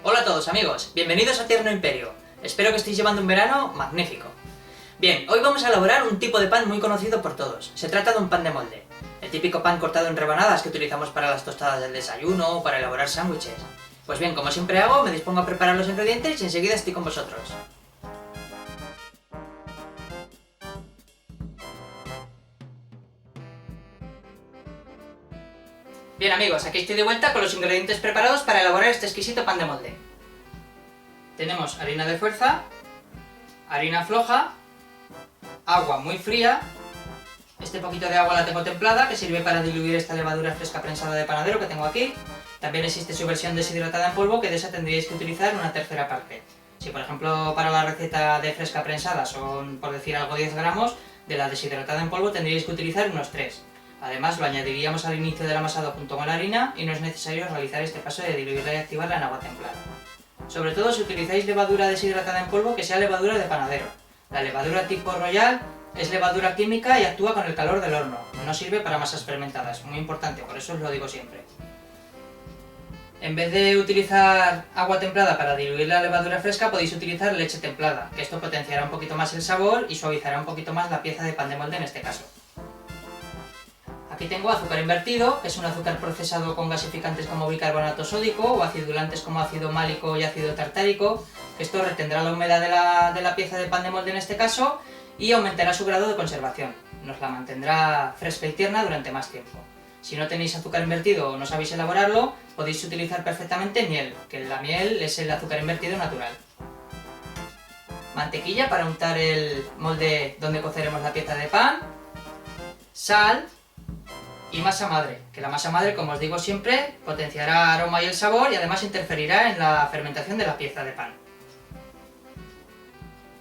Hola a todos amigos, bienvenidos a Tierno Imperio. Espero que estéis llevando un verano magnífico. Bien, hoy vamos a elaborar un tipo de pan muy conocido por todos. Se trata de un pan de molde. El típico pan cortado en rebanadas que utilizamos para las tostadas del desayuno o para elaborar sándwiches. Pues bien, como siempre hago, me dispongo a preparar los ingredientes y enseguida estoy con vosotros. Bien amigos, aquí estoy de vuelta con los ingredientes preparados para elaborar este exquisito pan de molde. Tenemos harina de fuerza, harina floja, agua muy fría, este poquito de agua la tengo templada, que sirve para diluir esta levadura fresca prensada de panadero que tengo aquí. También existe su versión deshidratada en polvo, que de esa tendríais que utilizar una tercera parte. Si por ejemplo para la receta de fresca prensada son, por decir algo, 10 gramos, de la deshidratada en polvo tendríais que utilizar unos 3. Además lo añadiríamos al inicio del amasado junto con la harina y no es necesario realizar este paso de diluirla y activarla en agua templada. Sobre todo si utilizáis levadura deshidratada en polvo, que sea levadura de panadero. La levadura tipo Royal es levadura química y actúa con el calor del horno, no sirve para masas fermentadas, muy importante, por eso os lo digo siempre. En vez de utilizar agua templada para diluir la levadura fresca, podéis utilizar leche templada, que esto potenciará un poquito más el sabor y suavizará un poquito más la pieza de pan de molde en este caso. Aquí tengo azúcar invertido, que es un azúcar procesado con gasificantes como bicarbonato sódico o acidulantes como ácido málico y ácido tartárico, que esto retendrá la humedad de la pieza de pan de molde en este caso y aumentará su grado de conservación, nos la mantendrá fresca y tierna durante más tiempo. Si no tenéis azúcar invertido o no sabéis elaborarlo, podéis utilizar perfectamente miel, que la miel es el azúcar invertido natural. Mantequilla para untar el molde donde coceremos la pieza de pan, sal y masa madre, que la masa madre, como os digo siempre, potenciará aroma y el sabor y además interferirá en la fermentación de la pieza de pan.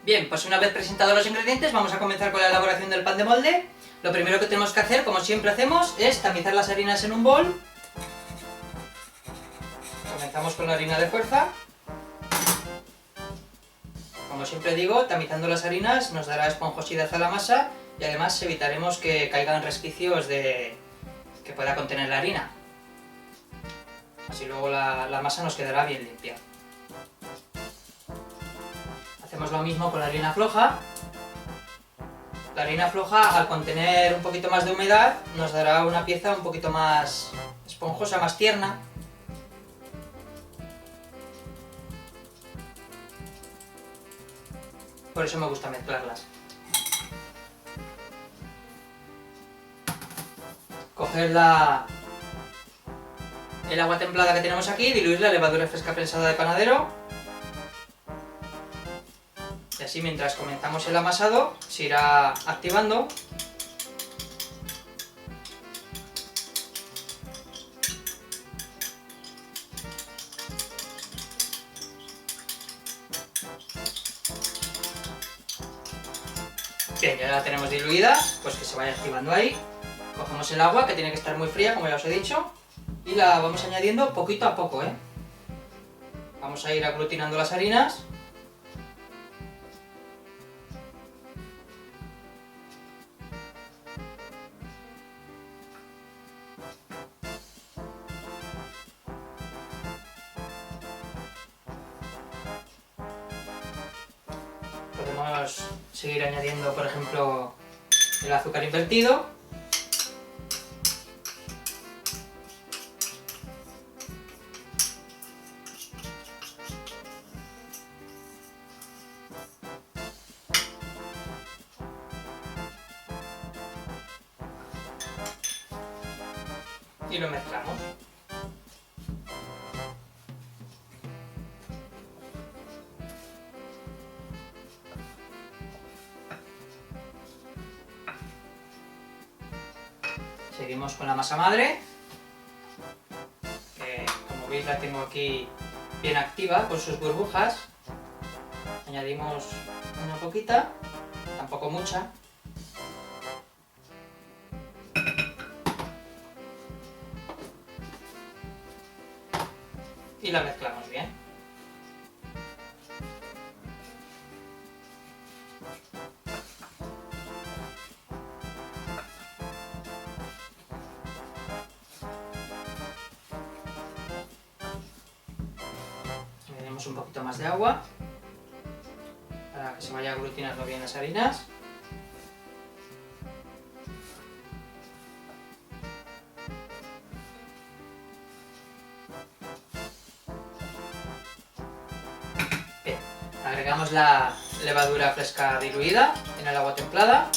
Bien, pues una vez presentados los ingredientes vamos a comenzar con la elaboración del pan de molde. Lo primero que tenemos que hacer, como siempre hacemos, es tamizar las harinas en un bol. Comenzamos con la harina de fuerza. Como siempre digo, tamizando las harinas nos dará esponjosidad a la masa y además evitaremos que caigan resquicios que pueda contener la harina. Así luego la masa nos quedará bien limpia. Hacemos lo mismo con la harina floja. La harina floja, al contener un poquito más de humedad, nos dará una pieza un poquito más esponjosa, más tierna. Por eso me gusta mezclarlas. Coger el agua templada que tenemos aquí, diluir la levadura fresca prensada de panadero. Y así mientras comenzamos el amasado se irá activando. Bien, ya la tenemos diluida, pues que se vaya activando ahí. Cogemos el agua, que tiene que estar muy fría, como ya os he dicho, y la vamos añadiendo poquito a poco, ¿eh? Vamos a ir aglutinando las harinas. Podemos seguir añadiendo, por ejemplo, el azúcar invertido. Y lo mezclamos. Seguimos con la masa madre, que como veis la tengo aquí bien activa con sus burbujas. Añadimos una poquita, tampoco mucha. Y la mezclamos bien. Añadimos un poquito más de agua para que se vaya aglutinando bien las harinas. Bien, agregamos la levadura fresca diluida en el agua templada.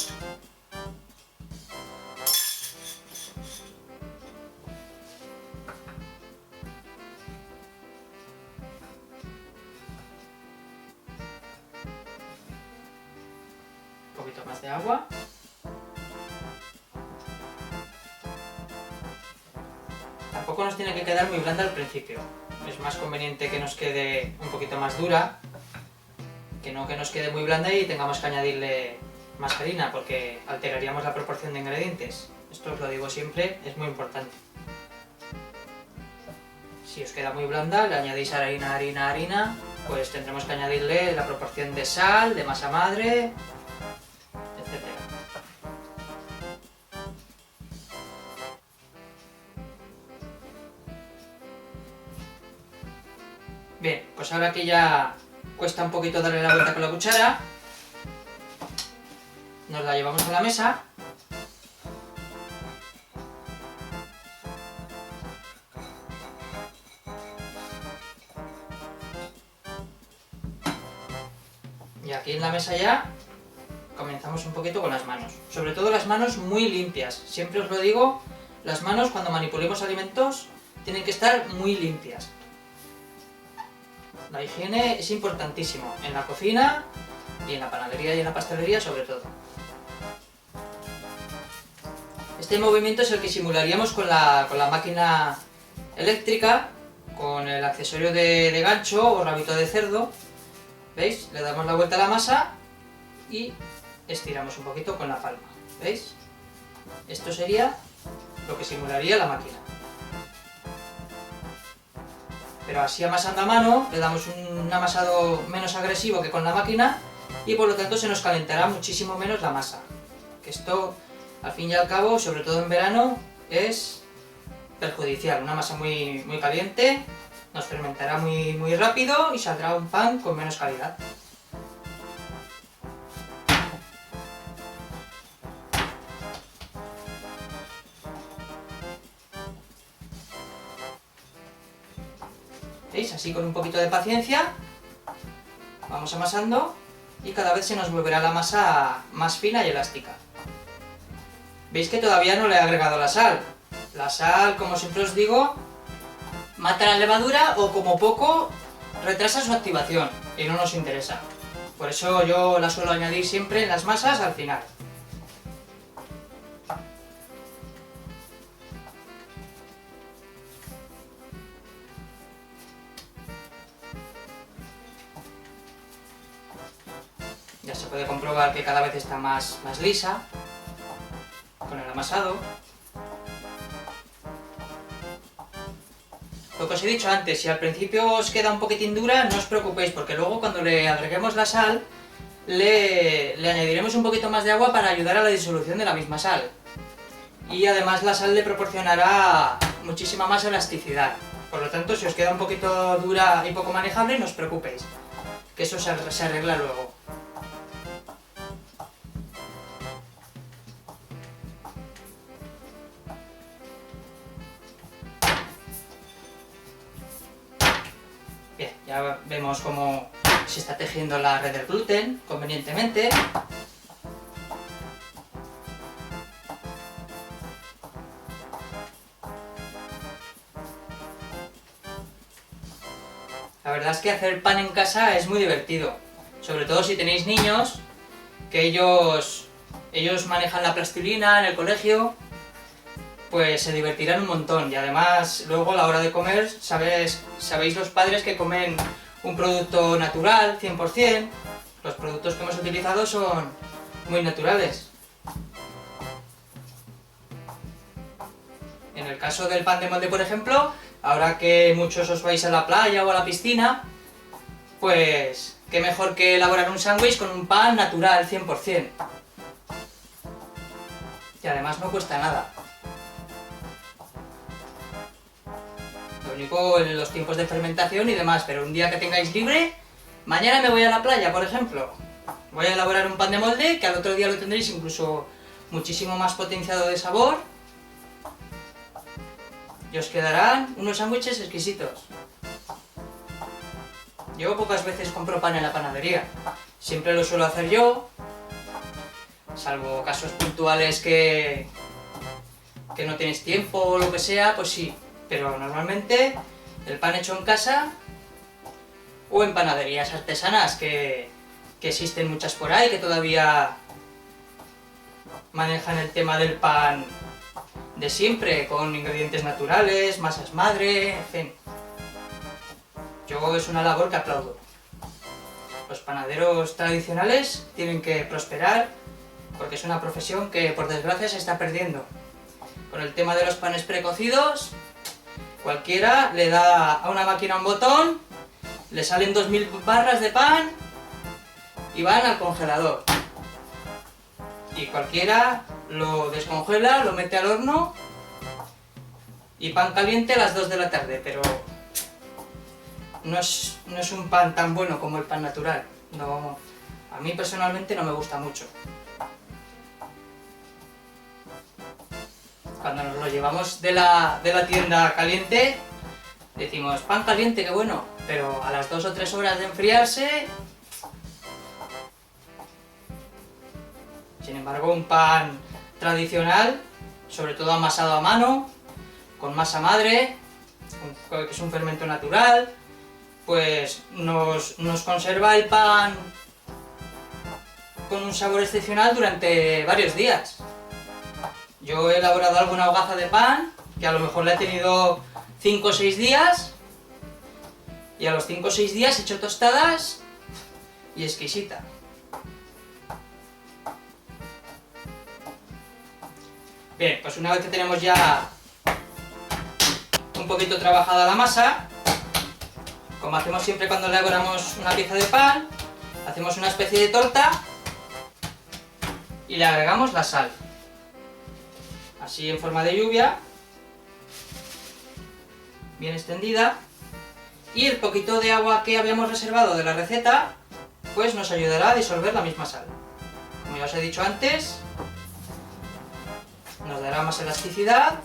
Un poquito más de agua. Tampoco nos tiene que quedar muy blanda al principio. Es más conveniente que nos quede un poquito más dura, que no que nos quede muy blanda y tengamos que añadirle más harina, porque alteraríamos la proporción de ingredientes. Esto os lo digo siempre, es muy importante. Si os queda muy blanda, le añadís harina, pues tendremos que añadirle la proporción de sal, de masa madre, etc. Bien, pues ahora que ya cuesta un poquito darle la vuelta con la cuchara, nos la llevamos a la mesa. Y aquí en la mesa ya comenzamos un poquito con las manos. Sobre todo las manos muy limpias. Siempre os lo digo, las manos cuando manipulemos alimentos tienen que estar muy limpias. La higiene es importantísimo en la cocina y en la panadería y en la pastelería sobre todo. Este movimiento es el que simularíamos con la máquina eléctrica, con el accesorio de gancho o rabito de cerdo. ¿Veis? Le damos la vuelta a la masa y estiramos un poquito con la palma. ¿Veis? Esto sería lo que simularía la máquina. Pero así amasando a mano, le damos un amasado menos agresivo que con la máquina y por lo tanto se nos calentará muchísimo menos la masa. Que esto, al fin y al cabo, sobre todo en verano, es perjudicial. Una masa muy caliente nos fermentará muy rápido y saldrá un pan con menos calidad. ¿Veis? Así con un poquito de paciencia vamos amasando y cada vez se nos volverá la masa más fina y elástica. ¿Veis que todavía no le he agregado la sal? La sal, como siempre os digo, mata la levadura o como poco retrasa su activación y no nos interesa. Por eso yo la suelo añadir siempre en las masas al final. Ya se puede comprobar que cada vez está más lisa con el amasado. Lo que os he dicho antes, si al principio os queda un poquitín dura, no os preocupéis, porque luego cuando le agreguemos la sal, le añadiremos un poquito más de agua para ayudar a la disolución de la misma sal. Y además la sal le proporcionará muchísima más elasticidad. Por lo tanto, si os queda un poquito dura y poco manejable, no os preocupéis, que eso se arregla luego. Bien, ya vemos cómo se está tejiendo la red del gluten convenientemente. La verdad es que hacer pan en casa es muy divertido, sobre todo si tenéis niños, que ellos manejan la plastilina en el colegio, pues se divertirán un montón y además luego a la hora de comer sabéis los padres que comen un producto natural, 100%, los productos que hemos utilizado son muy naturales. En el caso del pan de molde, por ejemplo, ahora que muchos os vais a la playa o a la piscina, pues qué mejor que elaborar un sándwich con un pan natural, 100%. Y además no cuesta nada. Lo único en los tiempos de fermentación y demás, pero un día que tengáis libre, mañana me voy a la playa, por ejemplo. Voy a elaborar un pan de molde que al otro día lo tendréis incluso muchísimo más potenciado de sabor. Y os quedarán unos sándwiches exquisitos. Yo pocas veces compro pan en la panadería. Siempre lo suelo hacer yo, salvo casos puntuales que no tenéis tiempo o lo que sea, pues sí. Pero normalmente el pan hecho en casa o en panaderías artesanas, que existen muchas por ahí, que todavía manejan el tema del pan de siempre, con ingredientes naturales, masas madre, en fin. Yo es una labor que aplaudo. Los panaderos tradicionales tienen que prosperar porque es una profesión que por desgracia se está perdiendo. Con el tema de los panes precocidos, cualquiera le da a una máquina un botón, le salen 2000 barras de pan y van al congelador. Y cualquiera lo descongela, lo mete al horno y pan caliente a las 2 de la tarde, pero no es un pan tan bueno como el pan natural. No, a mí personalmente no me gusta mucho. Cuando nos lo llevamos de la tienda caliente, decimos, pan caliente, qué bueno, pero a las 2 o 3 horas de enfriarse... Sin embargo, un pan tradicional, sobre todo amasado a mano, con masa madre, que es un fermento natural, pues nos conserva el pan con un sabor excepcional durante varios días. Yo he elaborado alguna hogaza de pan, que a lo mejor la he tenido 5 o 6 días, y a los 5 o 6 días he hecho tostadas y exquisita. Bien, pues una vez que tenemos ya un poquito trabajada la masa, como hacemos siempre cuando elaboramos una pieza de pan, hacemos una especie de torta y le agregamos la sal. Así en forma de lluvia, bien extendida, y el poquito de agua que habíamos reservado de la receta, pues nos ayudará a disolver la misma sal. Como ya os he dicho antes, nos dará más elasticidad.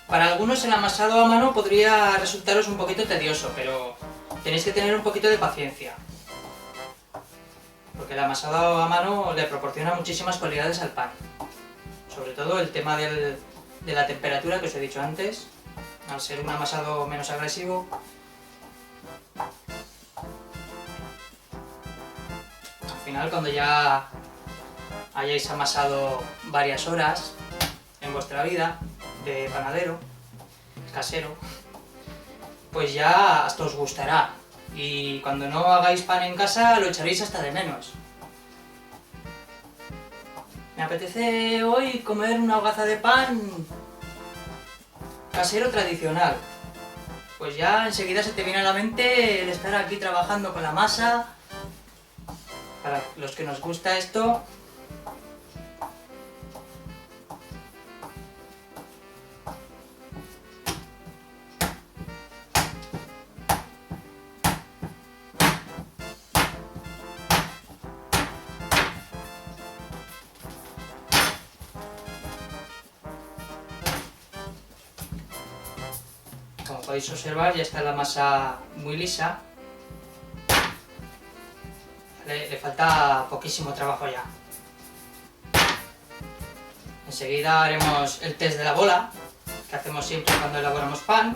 Para algunos el amasado a mano podría resultaros un poquito tedioso, pero tenéis que tener un poquito de paciencia. Porque el amasado a mano le proporciona muchísimas cualidades al pan. Sobre todo el tema de la temperatura que os he dicho antes, al ser un amasado menos agresivo. Al final, cuando ya hayáis amasado varias horas en vuestra vida de panadero, casero, pues ya hasta os gustará. Y cuando no hagáis pan en casa lo echaréis hasta de menos. Me apetece hoy comer una hogaza de pan casero tradicional. Pues ya enseguida se te viene a la mente el estar aquí trabajando con la masa. Para los que nos gusta esto, como podéis observar, ya está la masa muy lisa. Le falta poquísimo trabajo ya. Enseguida haremos el test de la bola, que hacemos siempre cuando elaboramos pan.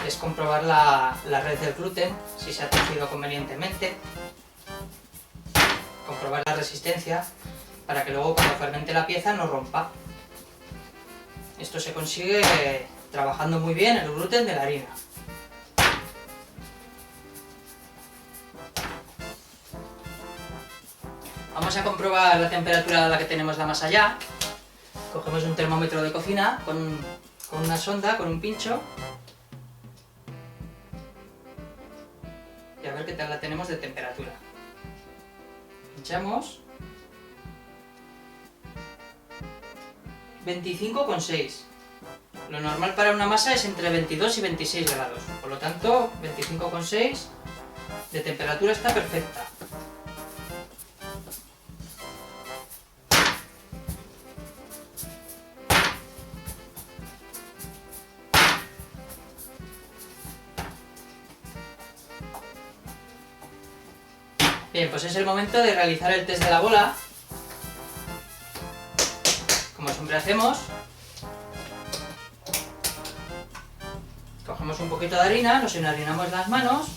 Es comprobar la red del gluten, si se ha torcido convenientemente. Comprobar la resistencia, para que luego cuando fermente la pieza no rompa. Esto se consigue trabajando muy bien el gluten de la harina. Vamos a comprobar la temperatura a la que tenemos la masa ya. Cogemos un termómetro de cocina con una sonda, con un pincho. Y a ver qué tal la tenemos de temperatura. Pinchamos. 25,6. Lo normal para una masa es entre 22 y 26 grados. Por lo tanto, 25,6 de temperatura está perfecta. Bien, pues es el momento de realizar el test de la bola. Como siempre hacemos, cogemos un poquito de harina, nos enharinamos las manos,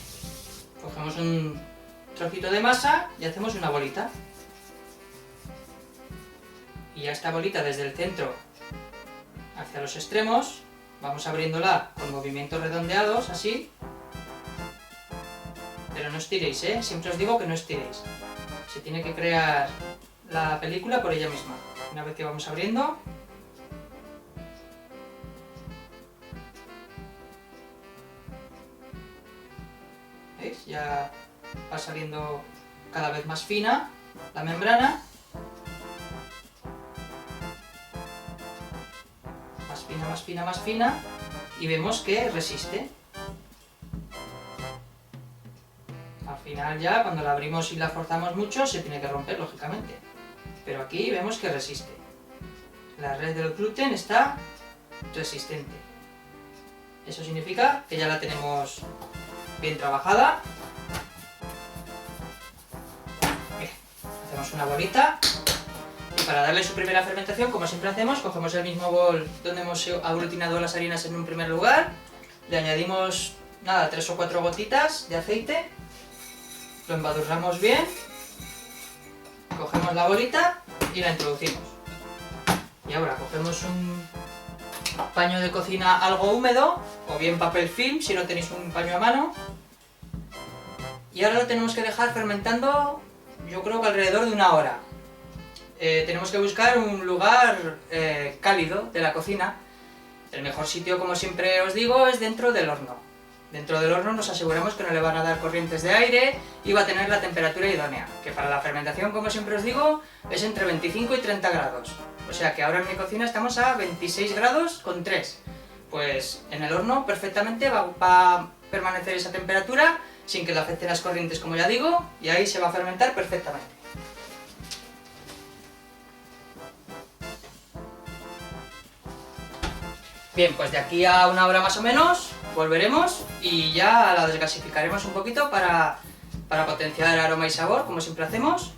cogemos un trocito de masa y hacemos una bolita. Y ya esta bolita desde el centro hacia los extremos, vamos abriéndola con movimientos redondeados, así. Pero no estiréis, ¿eh? Siempre os digo que no estiréis. Se tiene que crear la película por ella misma. Una vez que vamos abriendo, ¿veis? Ya va saliendo cada vez más fina la membrana. Más fina, más fina, más fina. Y vemos que resiste. Al final ya, cuando la abrimos y la forzamos mucho, se tiene que romper, lógicamente. Pero aquí vemos que resiste. La red del gluten está resistente. Eso significa que ya la tenemos bien trabajada. Bien, hacemos una bolita. Y para darle su primera fermentación, como siempre hacemos, cogemos el mismo bol donde hemos aglutinado las harinas en un primer lugar. Le añadimos, nada, 3 o 4 gotitas de aceite. Lo embadurnamos bien, cogemos la bolita y la introducimos. Y ahora cogemos un paño de cocina algo húmedo, o bien papel film si no tenéis un paño a mano. Y ahora lo tenemos que dejar fermentando, yo creo que alrededor de 1 hora. Tenemos que buscar un lugar cálido de la cocina. El mejor sitio, como siempre os digo, es dentro del horno. Dentro del horno nos aseguramos que no le van a dar corrientes de aire y va a tener la temperatura idónea, que para la fermentación, como siempre os digo, es entre 25 y 30 grados. O sea que ahora en mi cocina estamos a 26 grados con 3. Pues en el horno perfectamente va a permanecer esa temperatura sin que le afecten las corrientes, como ya digo, y ahí se va a fermentar perfectamente. Bien, pues de aquí a 1 hora más o menos volveremos y ya la desgasificaremos un poquito para potenciar aroma y sabor, como siempre hacemos,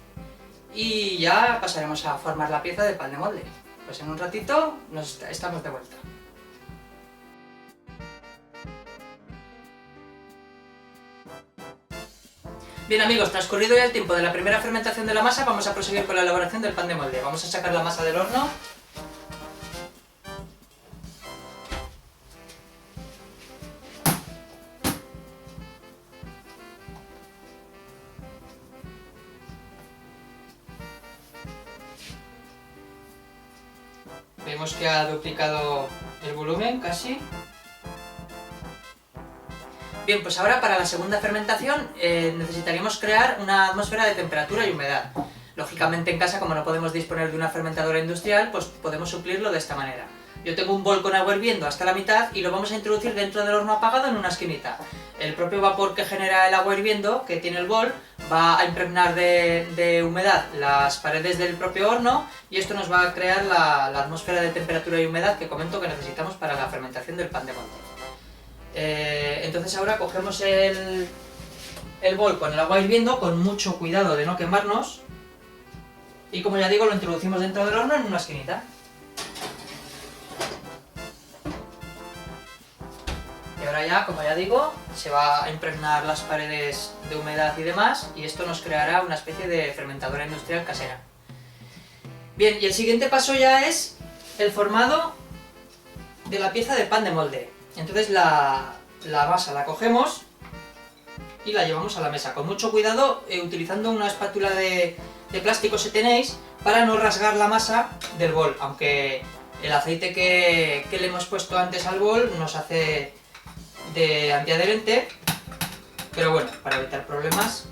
y ya pasaremos a formar la pieza de pan de molde. Pues en un ratito estamos de vuelta. Bien amigos, transcurrido ya el tiempo de la primera fermentación de la masa, vamos a proseguir con la elaboración del pan de molde. Vamos a sacar la masa del horno. Vemos que ha duplicado el volumen casi. Bien, pues ahora para la segunda fermentación necesitaríamos crear una atmósfera de temperatura y humedad. Lógicamente en casa, como no podemos disponer de una fermentadora industrial, pues podemos suplirlo de esta manera. Yo tengo un bol con agua hirviendo hasta la mitad y lo vamos a introducir dentro del horno apagado en una esquinita. El propio vapor que genera el agua hirviendo, que tiene el bol, va a impregnar de humedad las paredes del propio horno y esto nos va a crear la atmósfera de temperatura y humedad que comento que necesitamos para la fermentación del pan de molde. Entonces ahora cogemos el bol con el agua hirviendo con mucho cuidado de no quemarnos y, como ya digo, lo introducimos dentro del horno en una esquinita. Y ahora ya, como ya digo, se va a impregnar las paredes de humedad y demás y esto nos creará una especie de fermentadora industrial casera. Bien, y el siguiente paso ya es el formado de la pieza de pan de molde. Entonces la masa la cogemos y la llevamos a la mesa, con mucho cuidado, utilizando una espátula de plástico si tenéis, para no rasgar la masa del bol, aunque el aceite que le hemos puesto antes al bol nos hace de antiadherente, pero bueno, para evitar problemas.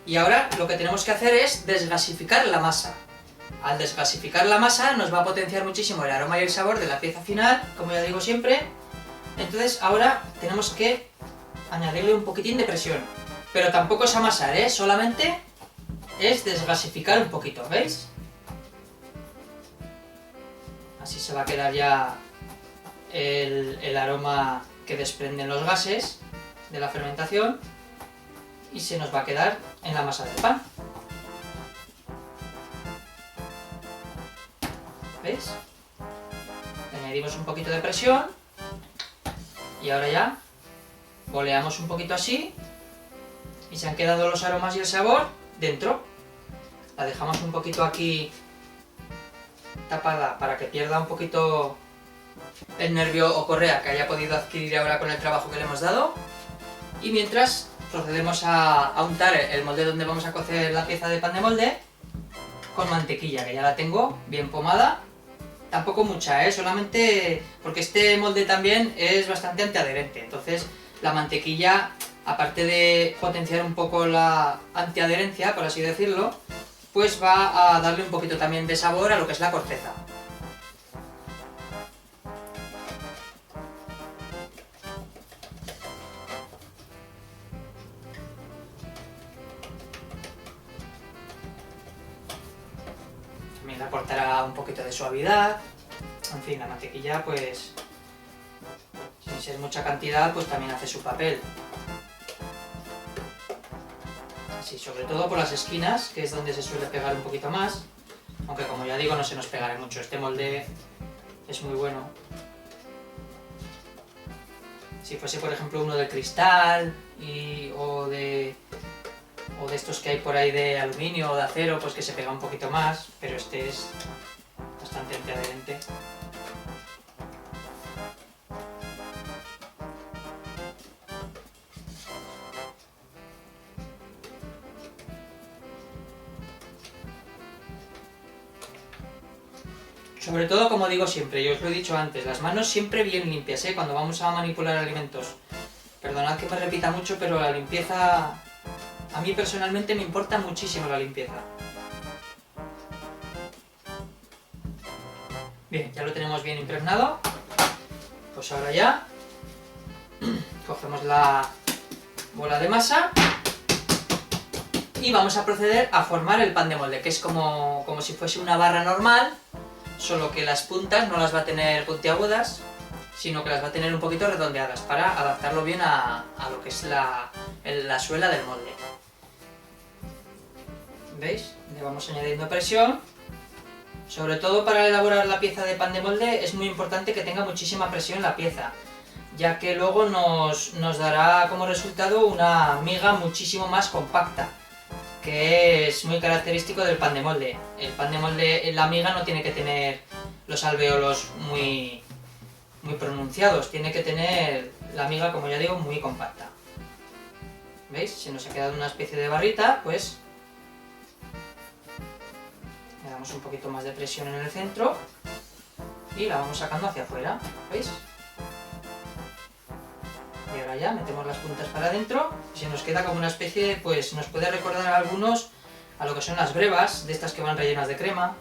Y ahora lo que tenemos que hacer es desgasificar la masa. Al desgasificar la masa nos va a potenciar muchísimo el aroma y el sabor de la pieza final, como ya digo siempre. Entonces ahora tenemos que añadirle un poquitín de presión. Pero tampoco es amasar, ¿eh? Solamente es desgasificar un poquito, ¿veis? Así se va a quedar ya el aroma que desprenden los gases de la fermentación y se nos va a quedar en la masa del pan. ¿Veis? Le añadimos un poquito de presión y ahora ya boleamos un poquito así y se han quedado los aromas y el sabor dentro. La dejamos un poquito aquí tapada para que pierda un poquito el nervio o correa que haya podido adquirir ahora con el trabajo que le hemos dado. Y mientras procedemos a untar el molde donde vamos a cocer la pieza de pan de molde con mantequilla, que ya la tengo bien pomada. Tampoco mucha, solamente porque este molde también es bastante antiadherente, entonces la mantequilla, aparte de potenciar un poco la antiadherencia, por así decirlo, pues va a darle un poquito también de sabor a lo que es la corteza. También le aportará un poquito de suavidad. En fin, la mantequilla, pues, sin ser mucha cantidad, pues también hace su papel. Así, sobre todo por las esquinas, que es donde se suele pegar un poquito más. Aunque, como ya digo, no se nos pegará mucho. Este molde es muy bueno. Si fuese, por ejemplo, uno de cristal o de estos que hay por ahí de aluminio o de acero, pues que se pega un poquito más, pero este es bastante antiadherente. Sobre todo, como digo siempre, yo os lo he dicho antes, las manos siempre bien limpias, cuando vamos a manipular alimentos. Perdonad que me repita mucho, pero la limpieza, a mí personalmente me importa muchísimo la limpieza. Bien, ya lo tenemos bien impregnado. Pues ahora ya cogemos la bola de masa y vamos a proceder a formar el pan de molde, que es como si fuese una barra normal, solo que las puntas no las va a tener puntiagudas, sino que las va a tener un poquito redondeadas para adaptarlo bien a lo que es la suela del molde. ¿Veis? Le vamos añadiendo presión. Sobre todo para elaborar la pieza de pan de molde es muy importante que tenga muchísima presión la pieza, ya que luego nos dará como resultado una miga muchísimo más compacta, que es muy característico del pan de molde. El pan de molde, la miga no tiene que tener los alvéolos muy pronunciados, tiene que tener la miga, como ya digo, muy compacta. ¿Veis? Se nos ha quedado una especie de barrita, pues le damos un poquito más de presión en el centro y la vamos sacando hacia afuera, ¿veis? Y ahora ya metemos las puntas para adentro y se nos queda como una especie, pues nos puede recordar a algunos a lo que son las brevas, de estas que van rellenas de crema,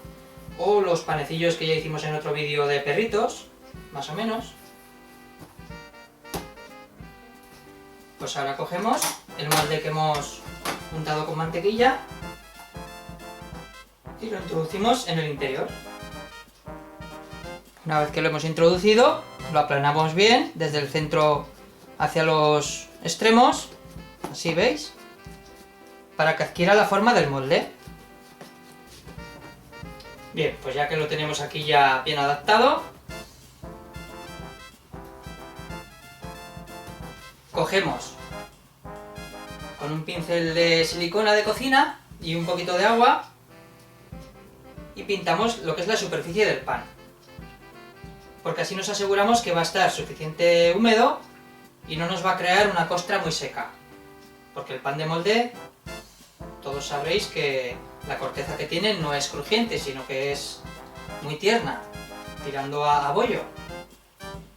o los panecillos que ya hicimos en otro vídeo de perritos, más o menos. Pues ahora cogemos el molde que hemos untado con mantequilla y lo introducimos en el interior. Una vez que lo hemos introducido, lo aplanamos bien desde el centro hacia los extremos, así veis, para que adquiera la forma del molde. Bien, pues ya que lo tenemos aquí ya bien adaptado, cogemos con un pincel de silicona de cocina y un poquito de agua y pintamos lo que es la superficie del pan, porque así nos aseguramos que va a estar suficiente húmedo y no nos va a crear una costra muy seca, porque el pan de molde, todos sabréis que la corteza que tiene no es crujiente, sino que es muy tierna, tirando a bollo.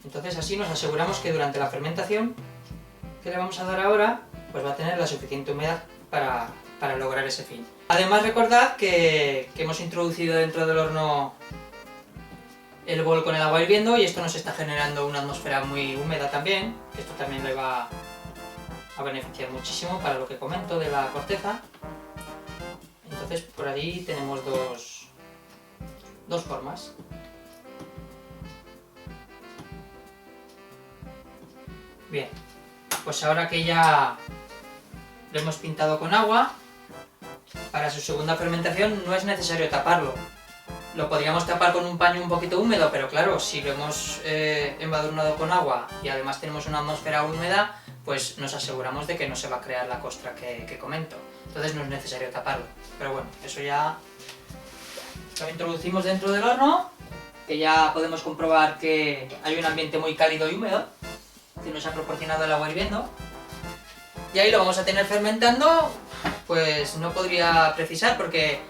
Entonces así nos aseguramos que durante la fermentación que le vamos a dar ahora, pues va a tener la suficiente humedad para lograr ese fin. Además recordad que hemos introducido dentro del horno el bol con el agua hirviendo y esto nos está generando una atmósfera muy húmeda también, que esto también le va a beneficiar muchísimo para lo que comento de la corteza. Entonces por ahí tenemos dos formas. Bien, pues ahora que ya lo hemos pintado con agua, para su segunda fermentación no es necesario taparlo. Lo podríamos tapar con un paño un poquito húmedo, pero claro, si lo hemos embadurnado con agua y además tenemos una atmósfera húmeda, pues nos aseguramos de que no se va a crear la costra que comento. Entonces no es necesario taparlo. Pero bueno, eso ya lo introducimos dentro del horno, que ya podemos comprobar que hay un ambiente muy cálido y húmedo, que nos ha proporcionado el agua hirviendo. Y ahí lo vamos a tener fermentando, pues no podría precisar porque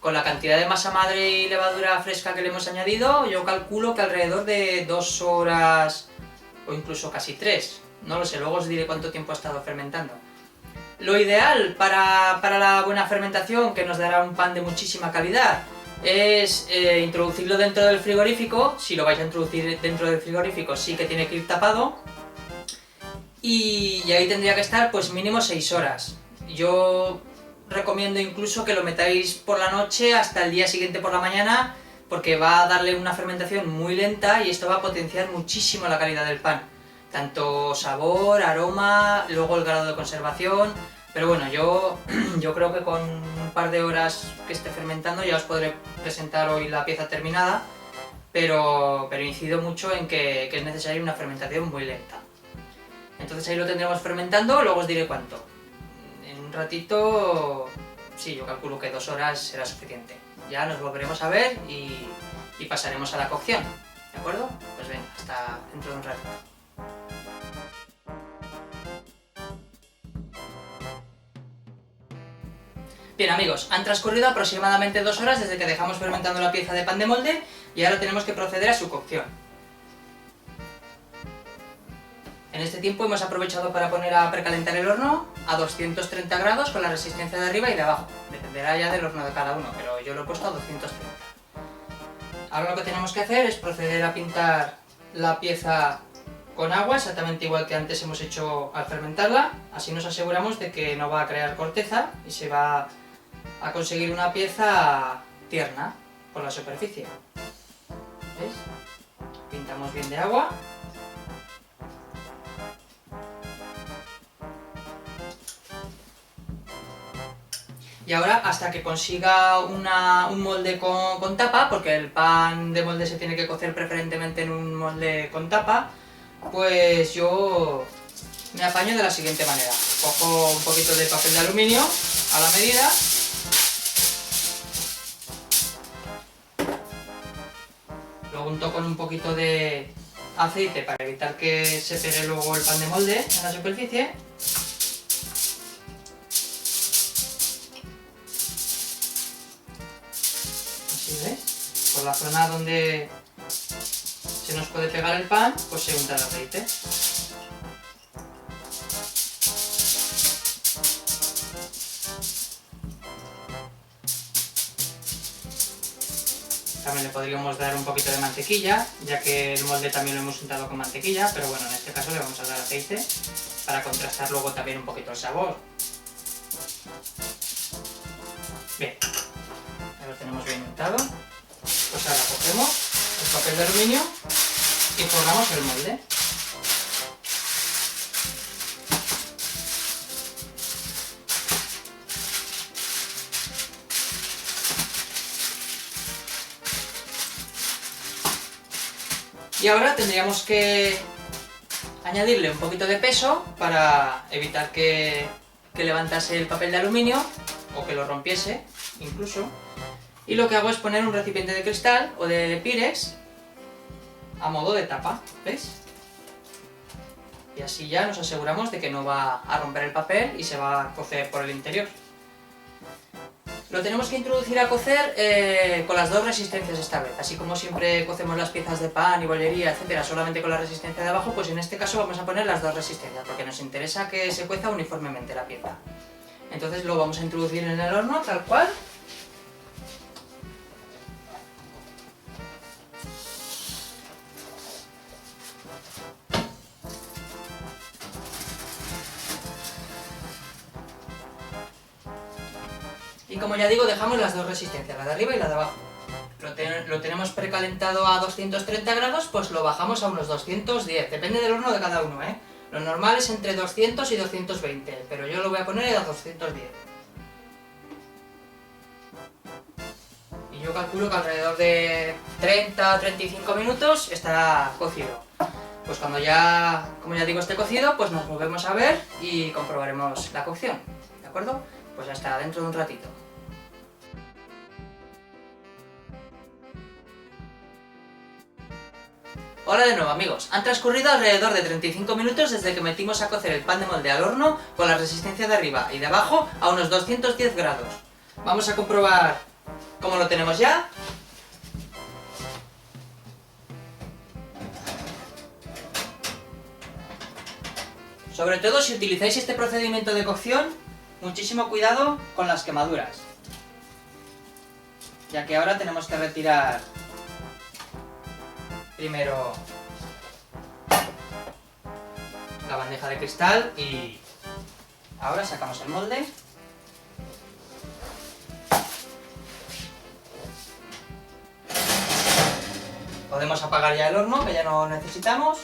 con la cantidad de masa madre y levadura fresca que le hemos añadido, yo calculo que alrededor de 2 horas o incluso casi 3. No lo sé, luego os diré cuánto tiempo ha estado fermentando. Lo ideal para la buena fermentación, que nos dará un pan de muchísima calidad, es introducirlo dentro del frigorífico. Si lo vais a introducir dentro del frigorífico sí que tiene que ir tapado. Y ahí tendría que estar pues mínimo 6 horas. Yo recomiendo incluso que lo metáis por la noche hasta el día siguiente por la mañana, porque va a darle una fermentación muy lenta y esto va a potenciar muchísimo la calidad del pan. Tanto sabor, aroma, luego el grado de conservación. Pero bueno, yo creo que con un par de horas que esté fermentando ya os podré presentar hoy la pieza terminada, pero incido mucho en que es necesaria una fermentación muy lenta. Entonces ahí lo tendremos fermentando, luego os diré cuánto. En un ratito, sí, yo calculo que 2 horas será suficiente. Ya nos volveremos a ver y pasaremos a la cocción, ¿de acuerdo? Pues venga, hasta dentro de un ratito. Bien amigos, han transcurrido aproximadamente 2 horas desde que dejamos fermentando la pieza de pan de molde y ahora tenemos que proceder a su cocción. En este tiempo hemos aprovechado para poner a precalentar el horno a 230 grados con la resistencia de arriba y de abajo. Dependerá ya del horno de cada uno, pero yo lo he puesto a 230. Ahora lo que tenemos que hacer es proceder a pintar la pieza con agua, exactamente igual que antes hemos hecho al fermentarla. Así nos aseguramos de que no va a crear corteza y se va a conseguir una pieza tierna por la superficie. ¿Veis? Pintamos bien de agua. Y ahora, hasta que consiga un molde con tapa, porque el pan de molde se tiene que cocer preferentemente en un molde con tapa, pues yo me apaño de la siguiente manera. Cojo un poquito de papel de aluminio a la medida. Lo unto con un poquito de aceite para evitar que se pegue luego el pan de molde en la superficie. ¿Ves? Por la zona donde se nos puede pegar el pan, pues se unta el aceite. También le podríamos dar un poquito de mantequilla, ya que el molde también lo hemos untado con mantequilla, pero bueno, en este caso le vamos a dar aceite para contrastar luego también un poquito el sabor. Bien. Lo tenemos bien untado, pues ahora cogemos el papel de aluminio y forramos el molde. Y ahora tendríamos que añadirle un poquito de peso para evitar que levantase el papel de aluminio o que lo rompiese incluso. Y lo que hago es poner un recipiente de cristal o de pirex a modo de tapa, ¿veis? Y así ya nos aseguramos de que no va a romper el papel y se va a cocer por el interior. Lo tenemos que introducir a cocer con las dos resistencias esta vez. Así como siempre cocemos las piezas de pan y bollería, etcétera, solamente con la resistencia de abajo, pues en este caso vamos a poner las dos resistencias, porque nos interesa que se cueza uniformemente la pieza. Entonces lo vamos a introducir en el horno, tal cual. Y como ya digo, dejamos las dos resistencias, la de arriba y la de abajo. Lo tenemos precalentado a 230 grados, pues lo bajamos a unos 210, depende del horno de cada uno, ¿eh? Lo normal es entre 200 y 220, pero yo lo voy a poner a 210. Y yo calculo que alrededor de 30 o 35 minutos estará cocido. Pues cuando ya, como ya digo, esté cocido, pues nos volvemos a ver y comprobaremos la cocción, ¿de acuerdo? Pues hasta dentro de un ratito. Hola de nuevo amigos, han transcurrido alrededor de 35 minutos desde que metimos a cocer el pan de molde al horno con la resistencia de arriba y de abajo a unos 210 grados. Vamos a comprobar cómo lo tenemos ya. Sobre todo si utilizáis este procedimiento de cocción, muchísimo cuidado con las quemaduras, ya que ahora tenemos que retirar primero la bandeja de cristal y ahora sacamos el molde. Podemos apagar ya el horno, que ya no necesitamos.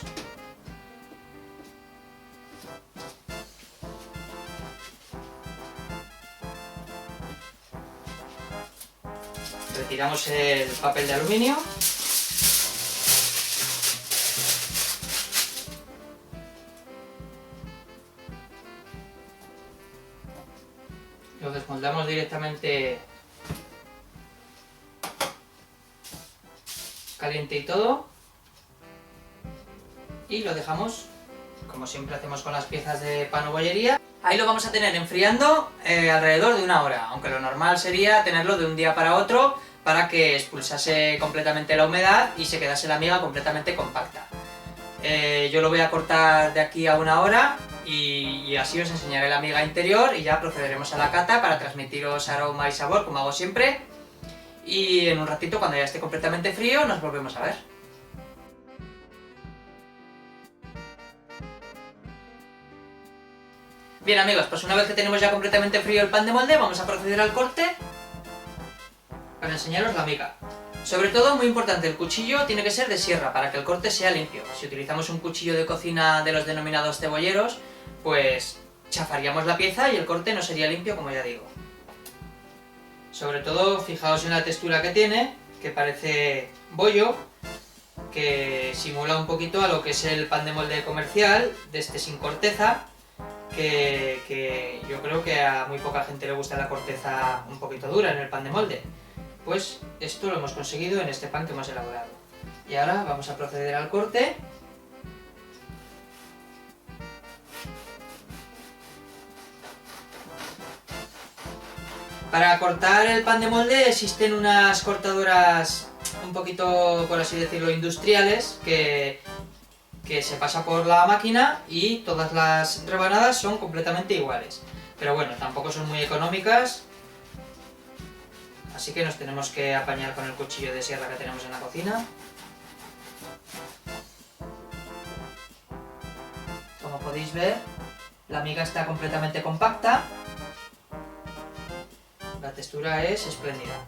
Retiramos el papel de aluminio. Lo desmoldamos directamente caliente y todo. Y lo dejamos, como siempre hacemos con las piezas de pan o bollería. Ahí lo vamos a tener enfriando alrededor de 1 hora, aunque lo normal sería tenerlo de un día para otro para que expulsase completamente la humedad y se quedase la miga completamente compacta. Yo lo voy a cortar de aquí a 1 hora y así os enseñaré la miga interior y ya procederemos a la cata para transmitiros aroma y sabor como hago siempre. Y en un ratito, cuando ya esté completamente frío, nos volvemos a ver. Bien amigos, pues una vez que tenemos ya completamente frío el pan de molde, vamos a proceder al corte para enseñaros la miga. Sobre todo, muy importante, el cuchillo tiene que ser de sierra para que el corte sea limpio. Si utilizamos un cuchillo de cocina de los denominados cebolleros, pues chafaríamos la pieza y el corte no sería limpio, como ya digo. Sobre todo, fijaos en la textura que tiene, que parece bollo, que simula un poquito a lo que es el pan de molde comercial, de este sin corteza, que yo creo que a muy poca gente le gusta la corteza un poquito dura en el pan de molde. Pues esto lo hemos conseguido en este pan que hemos elaborado. Y ahora vamos a proceder al corte. Para cortar el pan de molde existen unas cortadoras un poquito, por así decirlo, industriales, que se pasa por la máquina y todas las rebanadas son completamente iguales. Pero bueno, tampoco son muy económicas, así que nos tenemos que apañar con el cuchillo de sierra que tenemos en la cocina. Como podéis ver, la miga está completamente compacta. La textura es espléndida.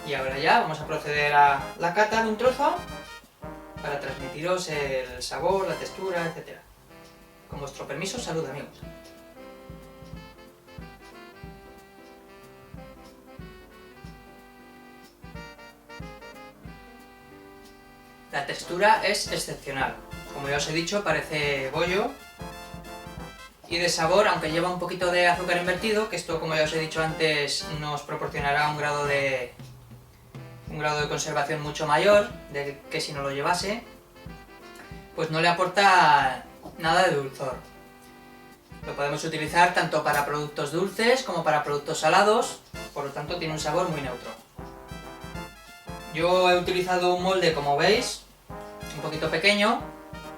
Y ahora ya vamos a proceder a la cata de un trozo para transmitiros el sabor, la textura, etc. Con vuestro permiso, salud amigos. La textura es excepcional. Como ya os he dicho, parece bollo y de sabor, aunque lleva un poquito de azúcar invertido, que esto, como ya os he dicho antes, nos proporcionará un grado de conservación mucho mayor que si no lo llevase, pues no le aporta nada de dulzor. Lo podemos utilizar tanto para productos dulces como para productos salados, por lo tanto tiene un sabor muy neutro. Yo he utilizado un molde, como veis, un poquito pequeño,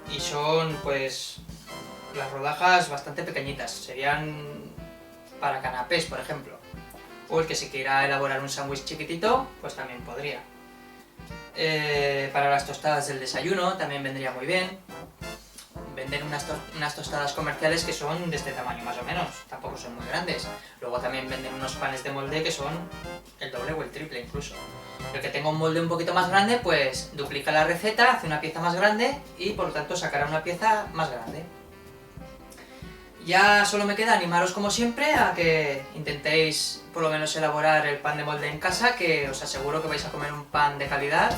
y son pues las rodajas bastante pequeñitas, serían para canapés, por ejemplo. O el que se quiera elaborar un sándwich chiquitito, pues también podría. Para las tostadas del desayuno también vendría muy bien. Venden unas tostadas comerciales que son de este tamaño más o menos, tampoco son muy grandes. Luego también venden unos panes de molde que son el doble o el triple incluso. El que tenga un molde un poquito más grande, pues duplica la receta, hace una pieza más grande y por lo tanto sacará una pieza más grande. Ya solo me queda animaros como siempre a que intentéis por lo menos elaborar el pan de molde en casa, que os aseguro que vais a comer un pan de calidad,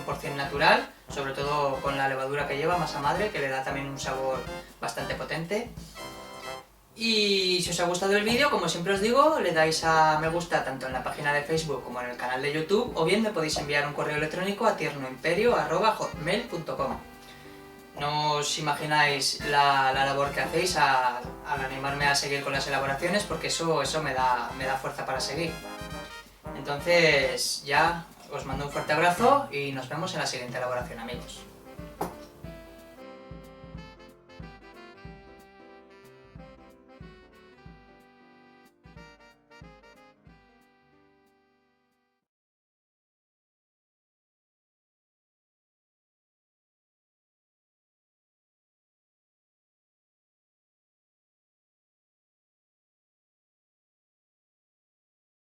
100% natural, sobre todo con la levadura que lleva, masa madre, que le da también un sabor bastante potente. Y si os ha gustado el vídeo, como siempre os digo, le dais a me gusta tanto en la página de Facebook como en el canal de YouTube, o bien me podéis enviar un correo electrónico a tiernoimperio@hotmail.com. No os imagináis la labor que hacéis al animarme a seguir con las elaboraciones, porque eso me da fuerza para seguir. Entonces ya os mando un fuerte abrazo y nos vemos en la siguiente elaboración, amigos.